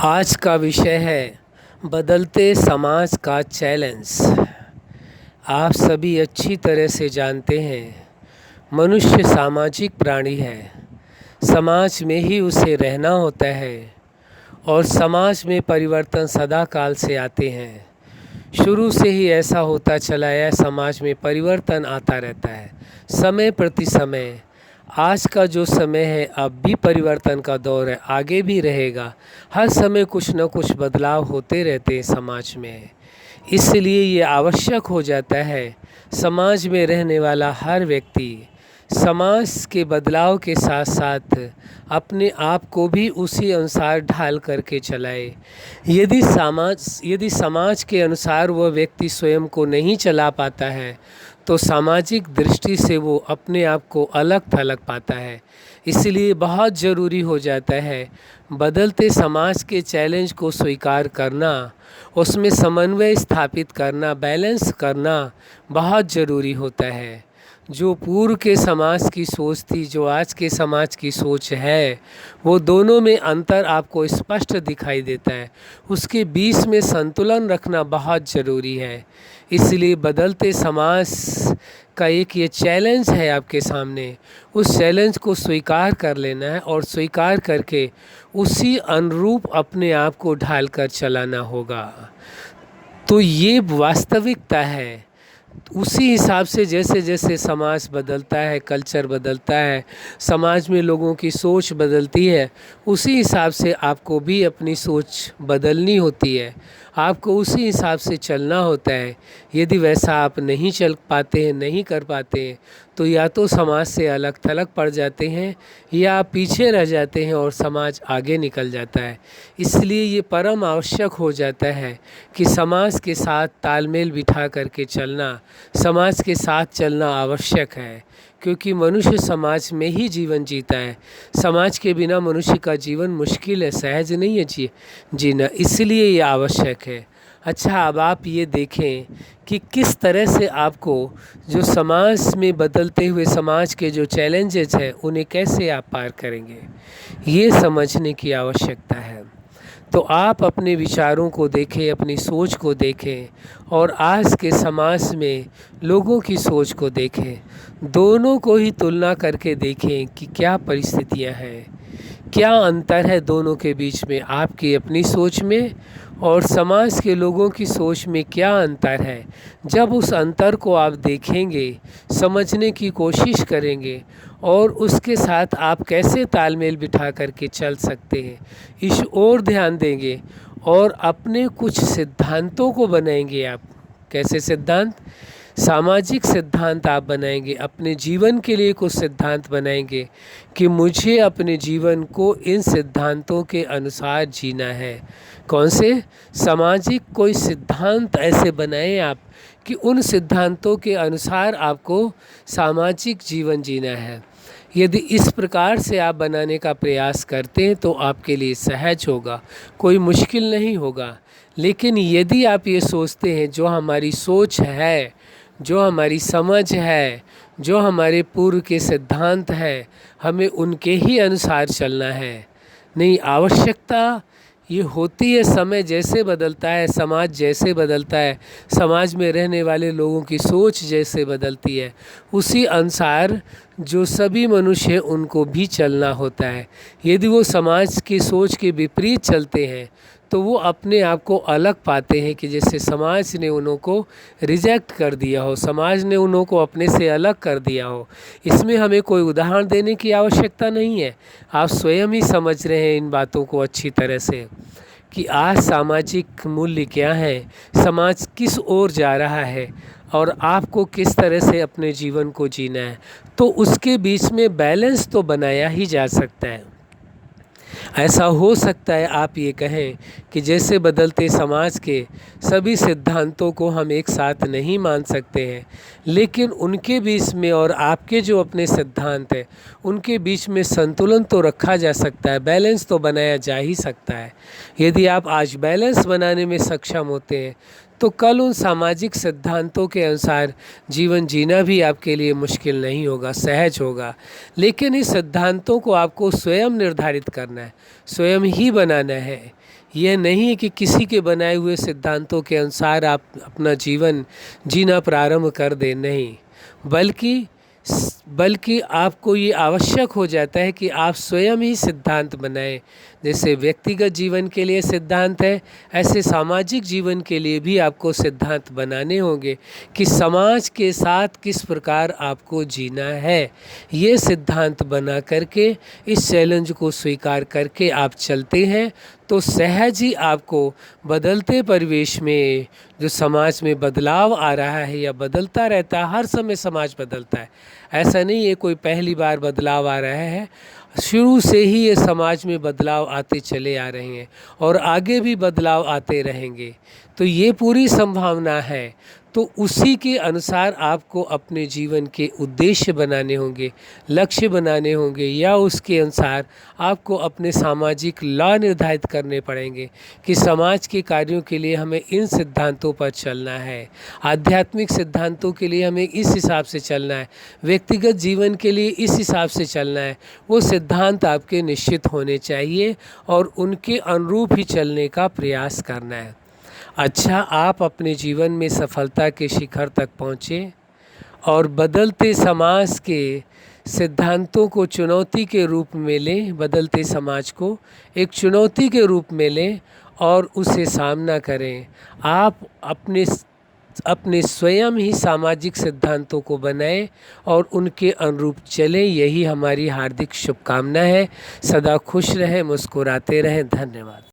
आज का विषय है बदलते समाज का चैलेंज। आप सभी अच्छी तरह से जानते हैं मनुष्य सामाजिक प्राणी है। समाज में ही उसे रहना होता है और समाज में परिवर्तन सदा काल से आते हैं। शुरू से ही ऐसा होता चला है, समाज में परिवर्तन आता रहता है समय प्रति समय। आज का जो समय है अब भी परिवर्तन का दौर है, आगे भी रहेगा। हर समय कुछ न कुछ बदलाव होते रहते हैं समाज में। इसलिए ये आवश्यक हो जाता है समाज में रहने वाला हर व्यक्ति समाज के बदलाव के साथ साथ अपने आप को भी उसी अनुसार ढाल करके चलाए। यदि समाज के अनुसार वह व्यक्ति स्वयं को नहीं चला पाता है तो सामाजिक दृष्टि से वो अपने आप को अलग थलग पाता है। इसलिए बहुत ज़रूरी हो जाता है बदलते समाज के चैलेंज को स्वीकार करना, उसमें समन्वय स्थापित करना, बैलेंस करना बहुत ज़रूरी होता है। जो पूर्व के समाज की सोच थी, जो आज के समाज की सोच है, वो दोनों में अंतर आपको स्पष्ट दिखाई देता है। उसके बीच में संतुलन रखना बहुत ज़रूरी है। इसलिए बदलते समाज का एक ये चैलेंज है आपके सामने, उस चैलेंज को स्वीकार कर लेना है और स्वीकार करके उसी अनुरूप अपने आप को ढाल कर चलाना होगा। तो ये वास्तविकता है। उसी हिसाब से जैसे जैसे समाज बदलता है, कल्चर बदलता है, समाज में लोगों की सोच बदलती है, उसी हिसाब से आपको भी अपनी सोच बदलनी होती है। आपको उसी हिसाब से चलना होता है। यदि वैसा आप नहीं चल पाते हैं, नहीं कर पाते हैं, तो या तो समाज से अलग थलग पड़ जाते हैं या आप पीछे रह जाते हैं और समाज आगे निकल जाता है। इसलिए ये परम आवश्यक हो जाता है कि समाज के साथ तालमेल बिठा करके चलना, समाज के साथ चलना आवश्यक है, क्योंकि मनुष्य समाज में ही जीवन जीता है। समाज के बिना मनुष्य का जीवन मुश्किल है, सहज नहीं है जीना, इसलिए ये आवश्यक है। अच्छा, अब आप ये देखें कि किस तरह से आपको जो समाज में बदलते हुए समाज के जो चैलेंजेस हैं उन्हें कैसे आप पार करेंगे, ये समझने की आवश्यकता है। तो आप अपने विचारों को देखें, अपनी सोच को देखें और आज के समाज में लोगों की सोच को देखें। दोनों को ही तुलना करके देखें कि क्या परिस्थितियां हैं, क्या अंतर है दोनों के बीच में, आपकी अपनी सोच में और समाज के लोगों की सोच में क्या अंतर है। जब उस अंतर को आप देखेंगे, समझने की कोशिश करेंगे और उसके साथ आप कैसे तालमेल बिठा करके चल सकते हैं, इस ओर ध्यान देंगे और अपने कुछ सिद्धांतों को बनाएंगे। आप कैसे सिद्धांत? सामाजिक सिद्धांत आप बनाएंगे, अपने जीवन के लिए कुछ सिद्धांत बनाएंगे कि मुझे अपने जीवन को इन सिद्धांतों के अनुसार जीना है। कौन से? सामाजिक कोई सिद्धांत ऐसे बनाएं आप कि उन सिद्धांतों के अनुसार आपको सामाजिक जीवन जीना है। यदि इस प्रकार से आप बनाने का प्रयास करते हैं तो आपके लिए सहज होगा, कोई मुश्किल नहीं होगा। लेकिन यदि आप ये सोचते हैं जो हमारी सोच है, जो हमारी समझ है, जो हमारे पूर्व के सिद्धांत हैं, हमें उनके ही अनुसार चलना है, नहीं, आवश्यकता ये होती है समय जैसे बदलता है, समाज जैसे बदलता है, समाज में रहने वाले लोगों की सोच जैसे बदलती है, उसी अनुसार जो सभी मनुष्य हैं उनको भी चलना होता है। यदि वो समाज की सोच के विपरीत चलते हैं तो वो अपने आप को अलग पाते हैं कि जैसे समाज ने उन्हों को रिजेक्ट कर दिया हो, समाज ने उन्हों को अपने से अलग कर दिया हो। इसमें हमें कोई उदाहरण देने की आवश्यकता नहीं है, आप स्वयं ही समझ रहे हैं इन बातों को अच्छी तरह से कि आज सामाजिक मूल्य क्या है, समाज किस ओर जा रहा है और आपको किस तरह से अपने जीवन को जीना है। तो उसके बीच में बैलेंस तो बनाया ही जा सकता है। ऐसा हो सकता है आप ये कहें कि जैसे बदलते समाज के सभी सिद्धांतों को हम एक साथ नहीं मान सकते हैं, लेकिन उनके बीच में और आपके जो अपने सिद्धांत हैं उनके बीच में संतुलन तो रखा जा सकता है, बैलेंस तो बनाया जा ही सकता है। यदि आप आज बैलेंस बनाने में सक्षम होते हैं तो कल उन सामाजिक सिद्धांतों के अनुसार जीवन जीना भी आपके लिए मुश्किल नहीं होगा, सहज होगा। लेकिन इस सिद्धांतों को आपको स्वयं निर्धारित करना है, स्वयं ही बनाना है। यह नहीं है कि किसी के बनाए हुए सिद्धांतों के अनुसार आप अपना जीवन जीना प्रारंभ कर दें, नहीं, बल्कि आपको ये आवश्यक हो जाता है कि आप स्वयं ही सिद्धांत बनाएं। जैसे व्यक्तिगत जीवन के लिए सिद्धांत है, ऐसे सामाजिक जीवन के लिए भी आपको सिद्धांत बनाने होंगे कि समाज के साथ किस प्रकार आपको जीना है। ये सिद्धांत बना करके इस चैलेंज को स्वीकार करके आप चलते हैं तो सहज ही आपको बदलते परिवेश में, जो समाज में बदलाव आ रहा है या बदलता रहता है, हर समय समाज बदलता है, ऐसा नहीं है कोई पहली बार बदलाव आ रहा है, शुरू से ही ये समाज में बदलाव आते चले आ रहे हैं और आगे भी बदलाव आते रहेंगे। तो ये पूरी संभावना है। तो उसी के अनुसार आपको अपने जीवन के उद्देश्य बनाने होंगे, लक्ष्य बनाने होंगे, या उसके अनुसार आपको अपने सामाजिक लॉ निर्धारित करने पड़ेंगे कि समाज के कार्यों के लिए हमें इन सिद्धांतों पर चलना है, आध्यात्मिक सिद्धांतों के लिए हमें इस हिसाब से चलना है, व्यक्तिगत जीवन के लिए इस हिसाब से चलना है। वो सिद्धांत आपके निश्चित होने चाहिए और उनके अनुरूप ही चलने का प्रयास करना है। अच्छा, आप अपने जीवन में सफलता के शिखर तक पहुँचे और बदलते समाज के सिद्धांतों को चुनौती के रूप में लें, बदलते समाज को एक चुनौती के रूप में लें और उसे सामना करें। आप अपने स्वयं ही सामाजिक सिद्धांतों को बनाएं और उनके अनुरूप चलें। यही हमारी हार्दिक शुभकामना है। सदा खुश रहें, मुस्कुराते रहें। धन्यवाद।